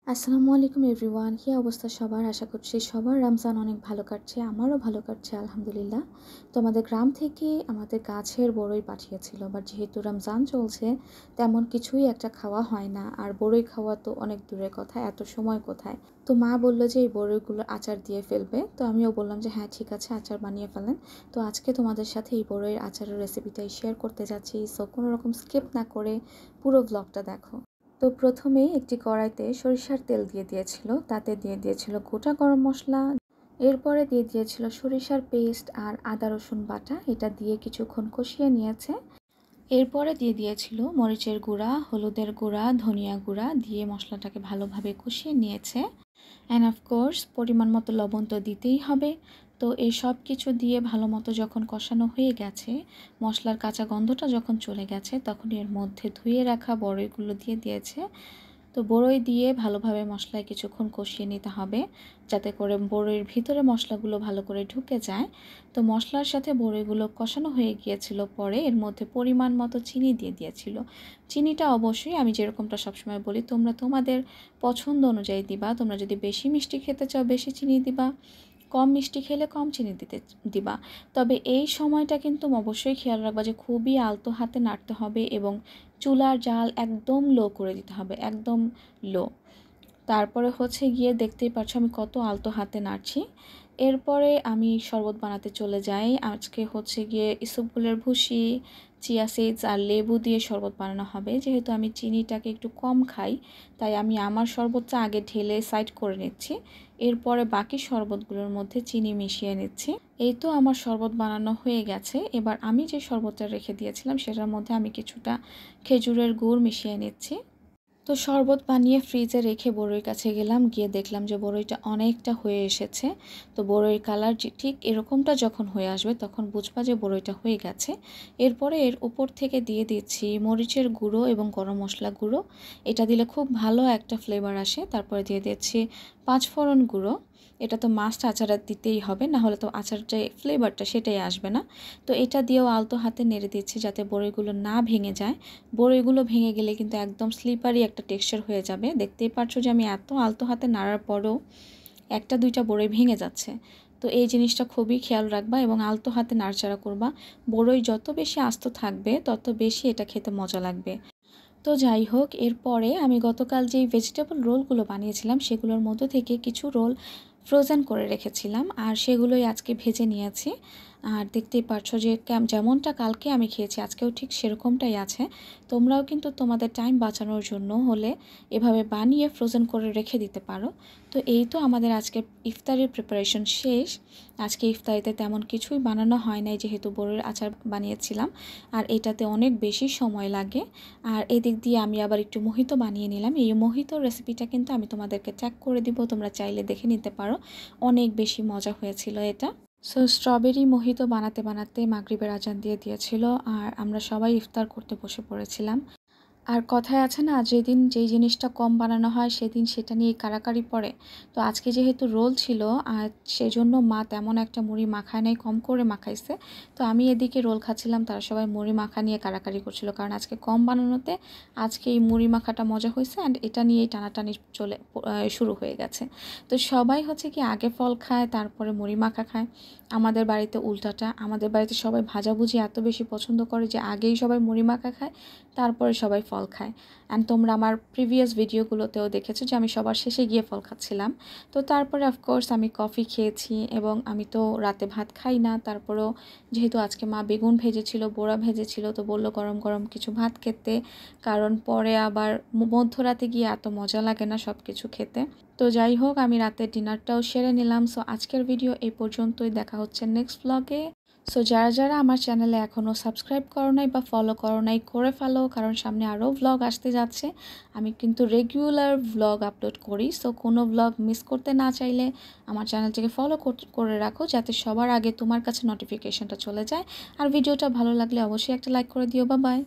আসসালামু আলাইকুম এভরিওয়ান। কী অবস্থা সবার? আশা করছি সবার রমজান অনেক ভালো কাটছে। আমারও ভালো কাটছে আলহামদুলিল্লাহ। তো আমাদের গ্রাম থেকে আমাদের গাছের বড়ই পাঠিয়েছিল। বাট যেহেতু রমজান চলছে তেমন কিছুই একটা খাওয়া হয় না। আর বড়ই খাওয়া তো অনেক দূরের কথা, এত সময় কোথায়? তো মা বলল যে এই বড়ইগুলো আচার দিয়ে ফেলবে। তো আমিও বললাম যে হ্যাঁ ঠিক আছে, আচার বানিয়ে ফেলেন। তো আজকে তোমাদের সাথে এই বড়ইয়ের আচারের রেসিপিটাই শেয়ার করতে যাচ্ছি। সো কোনো রকম স্কিপ না করে পুরো ব্লগটা দেখো। তো প্রথমেই একটি কড়াইতে সরিষার তেল দিয়ে দিয়েছিল, তাতে দিয়ে দিয়েছিল গোটা গরম মশলা, এরপরে দিয়ে দিয়েছিল সরিষার পেস্ট আর আদা রসুন বাটা। এটা দিয়ে কিছুক্ষণ কষিয়ে নিয়েছে। এরপরে দিয়ে দিয়েছিল মরিচের গুঁড়া, হলুদের গুঁড়া, ধনিয়া গুঁড়া দিয়ে মশলাটাকে ভালোভাবে কষিয়ে নিয়েছে। অ্যান্ড অফকোর্স পরিমাণ মতো লবণ তো দিতেই হবে। তো এই সব কিছু দিয়ে ভালো মতো যখন কষানো হয়ে গেছে, মশলার কাঁচা গন্ধটা যখন চলে গেছে, তখন এর মধ্যে ধুয়ে রাখা বড়ইগুলো দিয়ে দিয়েছে। তো বড়ই দিয়ে ভালোভাবে মশলায় কিছুক্ষণ কষিয়ে নিতে হবে, যাতে করে বড়ইয়ের ভিতরে মশলাগুলো ভালো করে ঢুকে যায়। তো মশলার সাথে বড়ইগুলো কষানো হয়ে গিয়েছিল, পরে এর মধ্যে পরিমাণ মতো চিনি দিয়ে দিয়েছিল। চিনিটা অবশ্যই আমি যেরকমটা সবসময় বলি, তোমরা তোমাদের পছন্দ অনুযায়ী দিবা। তোমরা যদি বেশি মিষ্টি খেতে চাও বেশি চিনি দিবা, কম মিষ্টি খেলে কম চিনি দিবা। তবে এই সময়টা কিন্তু অবশ্যই খেয়াল রাখবা যে খুবই আলতো হাতে নাড়তে হবে এবং চুলার জাল একদম লো করে দিতে হবে, একদম লো। তারপরে হচ্ছে গিয়ে দেখতেই পাচ্ছ আমি কত আলতো হাতে নাড়ছি। এরপরে আমি শরবত বানাতে চলে যাই। আজকে হচ্ছে গিয়ে ইসবগুলের ভুসি, চিয়া সিডস আর লেবু দিয়ে শরবত বানানো হবে। যেহেতু আমি চিনিটাকে একটু কম খাই, তাই আমি আমার শরবতটা আগে ঢেলে সাইড করে নিচ্ছি। এরপরে বাকি শরবতগুলোর মধ্যে চিনি মিশিয়ে নিচ্ছি। এই তো আমার শরবত বানানো হয়ে গেছে। এবার আমি যে শরবতটা রেখে দিয়েছিলাম সেটার মধ্যে আমি কিছুটা খেজুরের গুড় মিশিয়ে নিচ্ছি। তো শরবত বানিয়ে ফ্রিজে রেখে বড়ইয়ের কাছে গেলাম, গিয়ে দেখলাম যে বড়ইটা অনেকটা হয়ে এসেছে। তো বড়ইয়ের কালার ঠিক এরকমটা যখন হয়ে আসবে তখন বুঝবা যে বড়ইটা হয়ে গেছে। এরপরে এর উপর থেকে দিয়ে দিচ্ছি মরিচের গুঁড়ো এবং গরম মশলা গুঁড়ো। এটা দিলে খুব ভালো একটা ফ্লেভার আসে। তারপরে দিয়ে দিচ্ছি পাঁচফোড়ন গুঁড়ো। এটা তো মাস্ট আচারে দিতেই হবে, না হলে তো আচার যে ফ্লেভারটা সেটাই আসবে না। তো এটা দিয়েও আলতো হাতে নেড়ে দিচ্ছি যাতে বড়ইগুলো না ভেঙে যায়। বড়ইগুলো ভেঙে গেলে কিন্তু একদম স্লিপারি একটা টেক্সচার হয়ে যাবে। দেখতেই পাচ্ছ যে আমি এত আলতো হাতে নাড়ার পরেও একটা দুইটা বড়ই ভেঙে যাচ্ছে। তো এই জিনিসটা খুবই খেয়াল রাখবা এবং আলতো হাতে নাড়াচাড়া করবা। বড়ই যত বেশি আস্ত থাকবে তত বেশি এটা খেতে মজা লাগবে। তো যাই হোক, এরপরে আমি গতকাল যেই ভেজিটেবল রোলগুলো বানিয়েছিলাম সেগুলোর মধ্য থেকে কিছু রোল ফ্রোজেন করে রেখেছিলাম আর সেগুলোই আজকে ভেজে নিয়েছি। আর দেখতেই পাচ্ছ যে যেমনটা কালকে আমি খেয়েছি আজকেও ঠিক সেরকমটাই আছে। তোমরাও কিন্তু তোমাদের টাইম বাঁচানোর জন্য হলে এভাবে বানিয়ে ফ্রোজেন করে রেখে দিতে পারো। তো এই তো আমাদের আজকে ইফতারের প্রিপারেশন শেষ। আজকে ইফতারিতে তেমন কিছুই বানানো হয় নাই, যেহেতু বড়ির আচার বানিয়েছিলাম আর এটাতে অনেক বেশি সময় লাগে। আর এদিক দিয়ে আমি আবার একটু মোহিতো বানিয়ে নিলাম। এই মোহিতোর রেসিপিটা কিন্তু আমি তোমাদেরকে ট্যাগ করে দিব, তোমরা চাইলে দেখে নিতে পারো। অনেক বেশি মজা হয়েছিল এটা। সো স্ট্রবেরি মোহিতো বানাতে বানাতে মাগরিবের আজান দিয়ে দিয়েছিল আর আমরা সবাই ইফতার করতে বসে পড়েছিলাম। আর কথায় আছে না, যেদিন যেই জিনিসটা কম বানানো হয় সেদিন সেটা নিয়ে কারাকারি পড়ে। তো আজকে যেহেতু রোল ছিল আর সেজন্য মা তেমন একটা মুড়ি মাখায় নাই, কম করে মাখাইছে। তো আমি এদিকে রোল খাচ্ছিলাম, তারা সবাই মুড়ি মাখা নিয়ে কারাকারি করছিল, কারণ আজকে কম বানানোতে আজকে এই মুড়ি মাখাটা মজা হয়েছে অ্যান্ড এটা নিয়েই টানাটানি শুরু হয়ে গেছে। তো সবাই হচ্ছে কি আগে ফল খায় তারপরে মুড়ি মাখা খায়। আমাদের বাড়িতে উল্টাটা, আমাদের বাড়িতে সবাই ভাজাভুজি এত বেশি পছন্দ করে যে আগেই সবাই মুড়ি মাখা খায়, তারপরে সবাই ফল খায়। অ্যান্ড তোমরা আমার প্রিভিয়াস ভিডিওগুলোতেও দেখেছো যে আমি সবার শেষে গিয়ে ফল খাচ্ছিলাম। তো তারপরে অফকোর্স আমি কফি খেয়েছি এবং আমি তো রাতে ভাত খাই না, তারপরেও যেহেতু আজকে মা বেগুন ভেজেছিল, বড়া ভেজেছিল, তো বললো গরম গরম কিছু ভাত খেতে, কারণ পরে আবার মধ্যরাতে গিয়ে এত মজা লাগে না সব কিছু খেতে। তো যাই হোক, আমি রাতের ডিনারটাও সেরে নিলাম। সো আজকের ভিডিও এই পর্যন্তই, দেখা হচ্ছে নেক্সট ব্লগে। সো যারা যারা আমার চ্যানেলে এখনও সাবস্ক্রাইব করো নাই বা ফলো করো নাই করে ফেলো, কারণ সামনে আরও ভ্লগ আসতে যাচ্ছে। আমি কিন্তু রেগুলার ভ্লগ আপলোড করি। সো কোনো ভ্লগ মিস করতে না চাইলে আমার চ্যানেলটিকে ফলো করে রাখো, যাতে সবার আগে তোমার কাছে নোটিফিকেশনটা চলে যায়। আর ভিডিওটা ভালো লাগলে অবশ্যই একটা লাইক করে দিও। Bye bye.